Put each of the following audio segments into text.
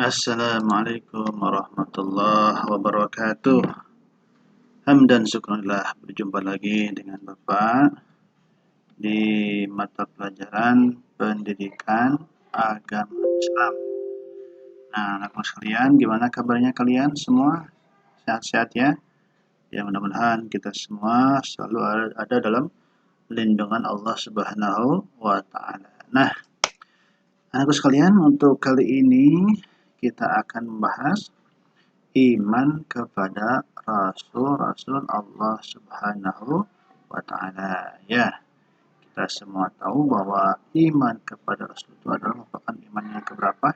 Assalamualaikum warahmatullahi wabarakatuh. Hamdan syukurillah, berjumpa lagi dengan Bapak di mata pelajaran pendidikan agama Islam. Nah, anak-anak sekalian, gimana kabarnya kalian semua? Sehat-sehat ya? Ya, mudah-mudahan kita semua selalu ada dalam lindungan Allah Subhanahu wa Ta'ala. Nah, anakku sekalian, untuk kali ini kita akan membahas iman kepada Rasul-Rasul Allah Subhanahu wa Ta'ala. Ya, kita semua tahu bahwa iman kepada Rasul itu adalah merupakan iman yang keberapa?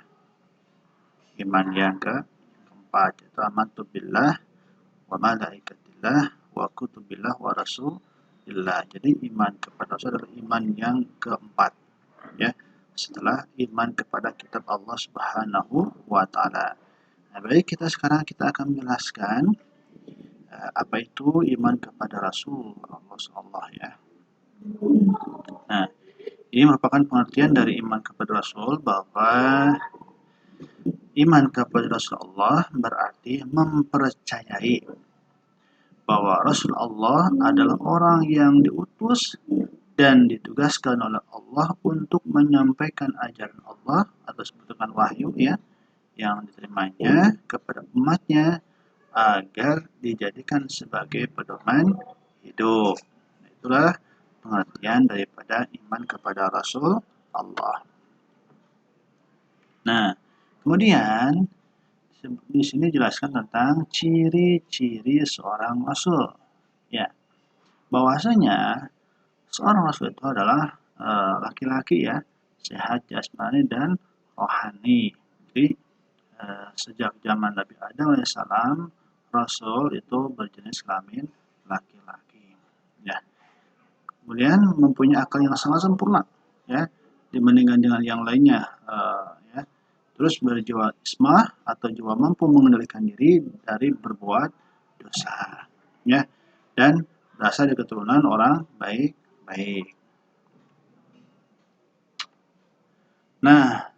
Iman yang keempat, yaitu amantu billah wa malaikatillah wa kutubillah wa rasulillah. Jadi iman kepada Rasul adalah iman yang keempat, ya, setelah iman kepada kitab Allah Subhanahu wa Ta'ala. Nah, baik, sekarang kita akan menjelaskan apa itu iman kepada Rasul Allah ya. Nah, ini merupakan pengertian dari iman kepada Rasul, bahwa iman kepada Rasulullah berarti mempercayai bahwa Rasul Allah adalah orang yang diutus dan ditugaskan oleh Allah untuk menyampaikan ajaran Allah atau disebut dengan wahyu ya, yang diterimanya kepada umatnya agar dijadikan sebagai pedoman hidup. Itulah pengertian daripada iman kepada Rasul Allah. Nah, kemudian di sini jelaskan tentang ciri-ciri seorang Rasul. Ya, bahwasanya seorang Rasul itu adalah laki-laki ya, sehat jasmani dan rohani. Jadi sejak zaman Nabi Adam alaihissalam, Rasul itu berjenis kelamin laki-laki. Ya. Kemudian mempunyai akal yang sangat sempurna, ya, dibandingkan dengan yang lainnya. Ya. Terus berjiwa ismah atau jiwa mampu mengendalikan diri dari berbuat dosa, ya, dan berasal dari keturunan orang baik-baik. Nah,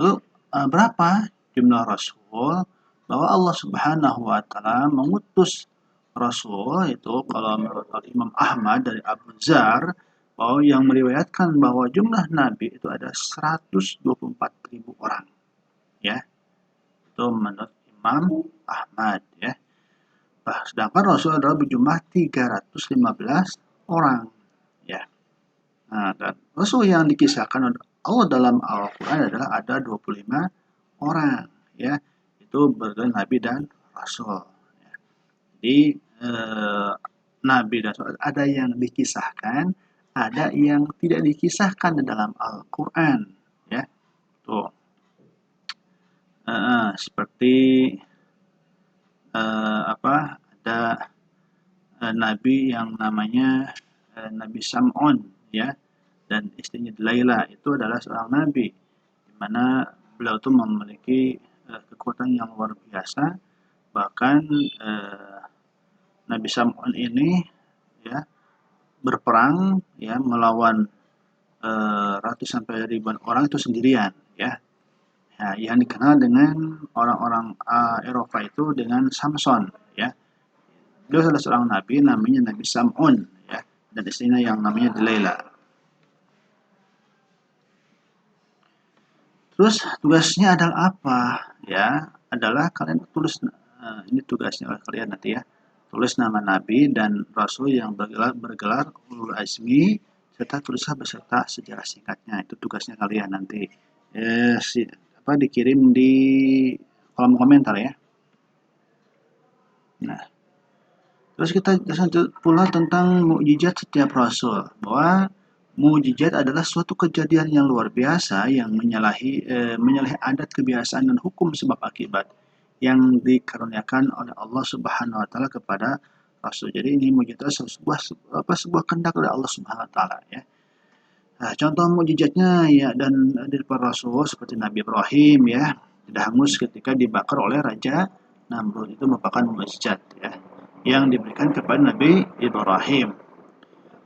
lalu berapa jumlah Rasul? Bahwa Allah Subhanahu wa Ta'ala mengutus Rasul itu, kalau menurut Imam Ahmad dari Abu Dzar, bahwa yang meriwayatkan bahwa jumlah Nabi itu ada 124.000 orang, ya, itu menurut Imam Ahmad ya. Sedangkan Rasul adalah berjumlah 315 orang, ya. Nah, dan Rasul yang dikisahkan Allah dalam Al-Quran adalah ada 25 orang, ya, itu bergelar Nabi dan Rasul. Ya. Jadi Nabi dan Rasul ada yang dikisahkan, ada yang tidak dikisahkan di dalam Al-Quran, ya. Tuh, seperti ada Nabi yang namanya Nabi Sam'un, ya, dan istrinya Laila itu adalah seorang nabi, di mana beliau itu memiliki kekuatan yang luar biasa. Bahkan Nabi Sam'un ini ya berperang ya melawan ratus sampai ribuan orang itu sendirian ya. Nah, yang dikenal dengan orang-orang Eropa itu dengan Samson ya. Beliau adalah seorang nabi namanya Nabi Sam'un ya, dan istrinya yang namanya Delaila. Terus tugasnya adalah apa? Ya, adalah kalian tulis, ini tugasnya oleh kalian nanti ya. Tulis nama nabi dan rasul yang bergelar ulul azmi serta tulislah beserta sejarah singkatnya. Itu tugasnya kalian nanti. Dikirim di kolom komentar ya. Nah, terus kita lanjut pula tentang mukjizat setiap rasul, bahwa mukjizat adalah suatu kejadian yang luar biasa yang menyalahi adat, kebiasaan dan hukum sebab akibat yang dikaruniakan oleh Allah Subhanahu wa Ta'ala kepada rasul. Jadi ini mukjizat sebuah kehendak dari Allah Subhanahu wa Ta'ala ya. Nah, contoh mukjizatnya ya dan dari para rasul seperti Nabi Ibrahim ya, tidak hangus ketika dibakar oleh Raja Namrud, itu merupakan mukjizat ya yang diberikan kepada Nabi Ibrahim.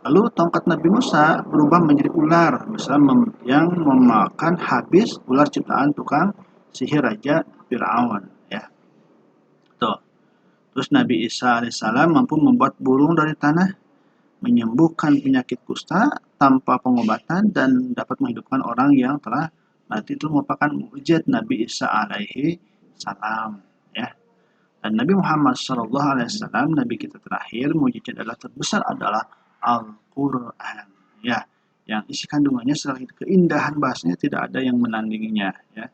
Lalu tongkat Nabi Musa berubah menjadi ular besar yang memakan habis ular ciptaan tukang sihir Raja Fir'aun ya. Tuh. Terus Nabi Isa alaihissalam mampu membuat burung dari tanah, menyembuhkan penyakit kusta tanpa pengobatan, dan dapat menghidupkan orang yang telah mati. Itu merupakan mukjizat Nabi Isa alaihi salam ya. Dan Nabi Muhammad Shallallahu Alaihi Wasallam, Nabi kita terakhir, mujizat adalah terbesar adalah Al-Quran, ya, yang isi kandungannya selain keindahan bahasanya tidak ada yang menandinginya, ya.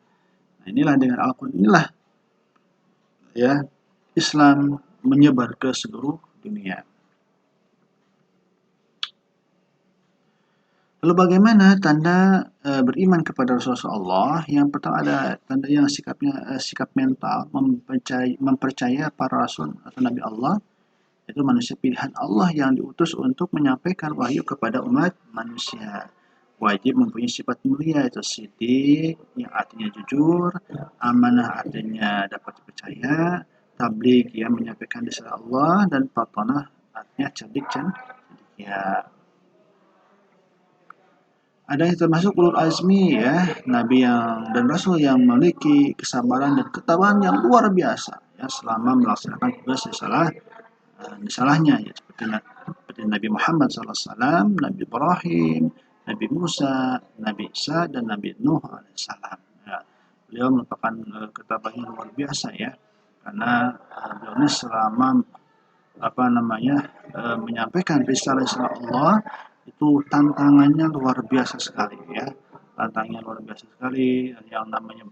Nah, inilah dengan Al-Quran inilah, ya, Islam menyebar ke seluruh dunia. Lalu bagaimana tanda beriman kepada Rasulullah? Yang pertama ada tanda yang sikapnya sikap mental, mempercaya para rasul atau nabi Allah, itu manusia pilihan Allah yang diutus untuk menyampaikan wahyu kepada umat manusia. Wajib mempunyai sifat mulia, itu siddiq yang artinya jujur, amanah artinya dapat dipercaya, tabligh yang menyampaikan risalah Allah, dan fatonah artinya cerdik ya. Ada yang termasuk ulul azmi ya, nabi yang dan rasul yang memiliki kesabaran dan ketabahan yang luar biasa ya selama melaksanakan tugas risalahnya ya, seperti Nabi Muhammad SAW, Nabi Ibrahim, Nabi Musa, Nabi Isa, dan Nabi Nuh alaihissalam. Ya, beliau merupakan ketabahan yang luar biasa ya, karena beliau ini selama menyampaikan risalah Allah itu tantangannya luar biasa sekali ya, tantangannya luar biasa sekali, yang namanya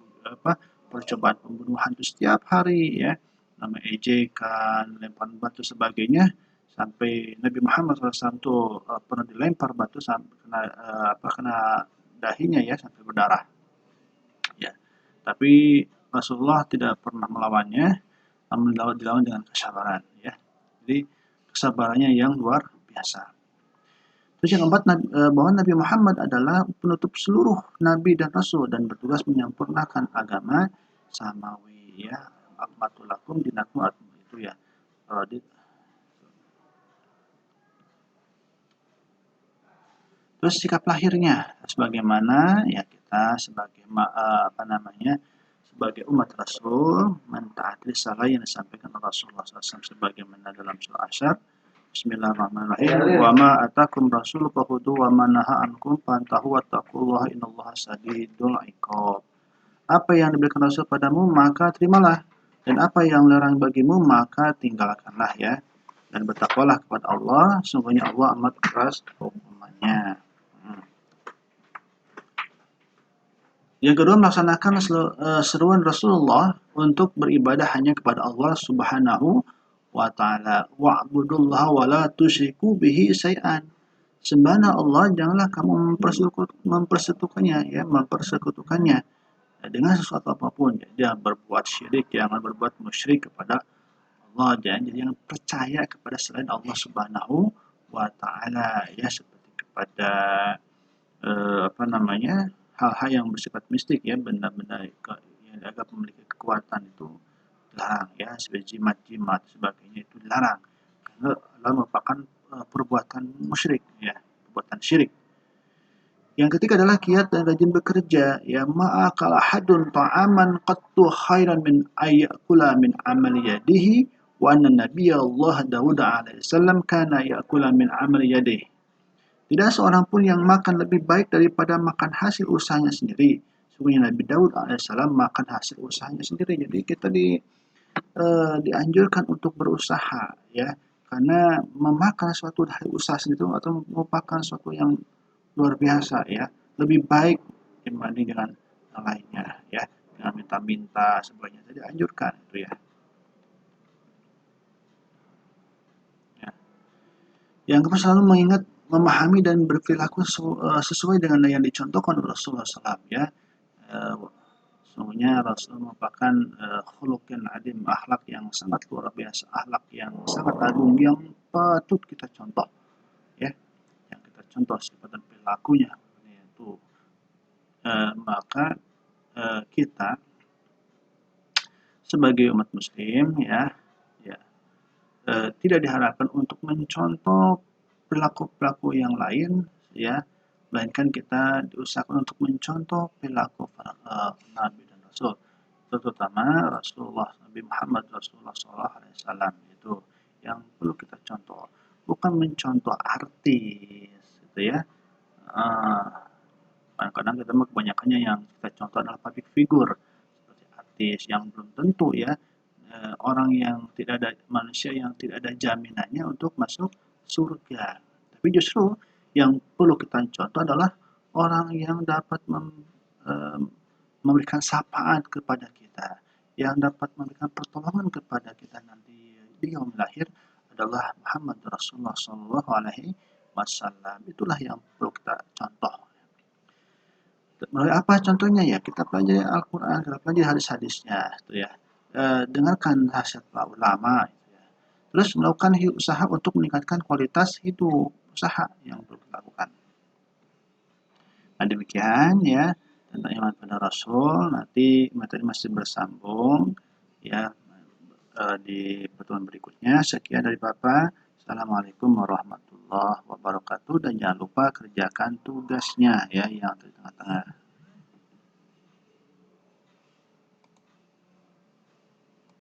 percobaan pembunuhan itu setiap hari ya, nama ejekan, lempar batu sebagainya, sampai Nabi Muhammad SAW itu pernah dilempar batu sampai kena dahinya ya sampai berdarah ya, tapi Rasulullah tidak pernah melawannya, namun dilawan dengan kesabaran ya. Jadi kesabarannya yang luar biasa. Terus yang keempat, bahwa Nabi Muhammad adalah penutup seluruh nabi dan rasul dan bertugas menyempurnakan agama samawi ya. Akmatul lakum dinakum itu ya. Terus sikap lahirnya, sebagaimana ya kita sebagai sebagai umat Rasul mentaati risalah yang disampaikan Rasulullah SAW sebagaimana dalam surah Asyar. Bismillahirrahmanirrahim. Wa ma atakum rasul fakhudhu wa ma naha ankum fantahu wattaqullaha innallaha sadidul iqab. Apa yang diberikan Rasul padamu maka terimalah, dan apa yang larang bagimu maka tinggalkanlah ya. Dan bertakwalah kepada Allah, sungguhnya Allah amat keras hukumannya. Yang kedua, melaksanakan seruan Rasulullah untuk beribadah hanya kepada Allah Subhanahu wa ta'ala. Wa'budullaha wa la tusyriku bihi syai'an. Sembahlah Allah, janganlah kamu mempersekutukannya dengan sesuatu apapun. Jangan berbuat syirik, jangan berbuat musyrik kepada Allah, jangan percaya kepada selain Allah Subhanahu wa ta'ala ya, seperti kepada hal-hal yang bersifat mistik ya, benda-benda yang dianggap memiliki kekuatan itu dilarang ya, seperti jimat-jimat sebagainya itu dilarang karena adalah merupakan perbuatan musyrik ya, perbuatan syirik. Yang ketiga adalah kiat dan rajin bekerja ya, ma'akal ahadun ta'aman qattu khairan min ayyakula min amali yadihi wa anna nabiyya Allah Dawud alaihi salam kana ya'kula min amali yadihi. Tidak seorang pun yang makan lebih baik daripada makan hasil usahanya sendiri. Sungguhnya Nabi Daud alaihissalam makan hasil usahanya sendiri. Jadi kita dianjurkan untuk berusaha ya, karena memakan suatu hasil usaha sendiri atau merupakan suatu yang luar biasa ya, lebih baik dibanding dengan yang lainnya ya, dengan minta-minta sebagainya. Jadi anjurkan itu ya. Yang kedua, selalu mengingat, memahami dan berperilaku sesuai dengan yang dicontohkan oleh Rasulullah SAW ya. Sesungguhnya Rasul merupakan khuluq yang adim, akhlak yang sangat luar biasa, akhlak yang sangat agung yang patut kita contoh ya, yang kita contoh sifat dan perilakunya itu. Maka kita sebagai umat muslim ya tidak diharapkan untuk mencontoh perilaku-perilaku yang lain ya, melainkan kita diusahakan untuk mencontoh perilaku Nabi dan Rasul. terutama Rasulullah Nabi Muhammad Rasulullah SAW itu yang perlu kita contoh, bukan mencontoh artis gitu ya. Kadang-kadang kita kebanyakannya yang kita contoh adalah public figure seperti artis yang belum tentu ya, orang yang tidak ada, manusia yang tidak ada jaminannya untuk masuk surga. Tapi justru yang perlu kita contoh adalah orang yang dapat memberikan syafaat kepada kita, yang dapat memberikan pertolongan kepada kita nanti di yaumil akhir adalah Muhammad Rasulullah Shallallahu Alaihi Wasallam. Itulah yang perlu kita contoh. Melalui apa contohnya ya? Kita pelajari Al-Quran, kita pelajari hadis-hadisnya, itu ya. Dengarkan nasihat para ulama, gitu ya. Terus melakukan usaha untuk meningkatkan kualitas hidup, usaha yang perlu dilakukan. Nah demikian ya tentang iman pada Rasul. Nanti materi masih bersambung ya di pertemuan berikutnya. Sekian dari Bapak. Assalamualaikum warahmatullahi wabarakatuh, dan jangan lupa kerjakan tugasnya ya yang di tengah-tengah.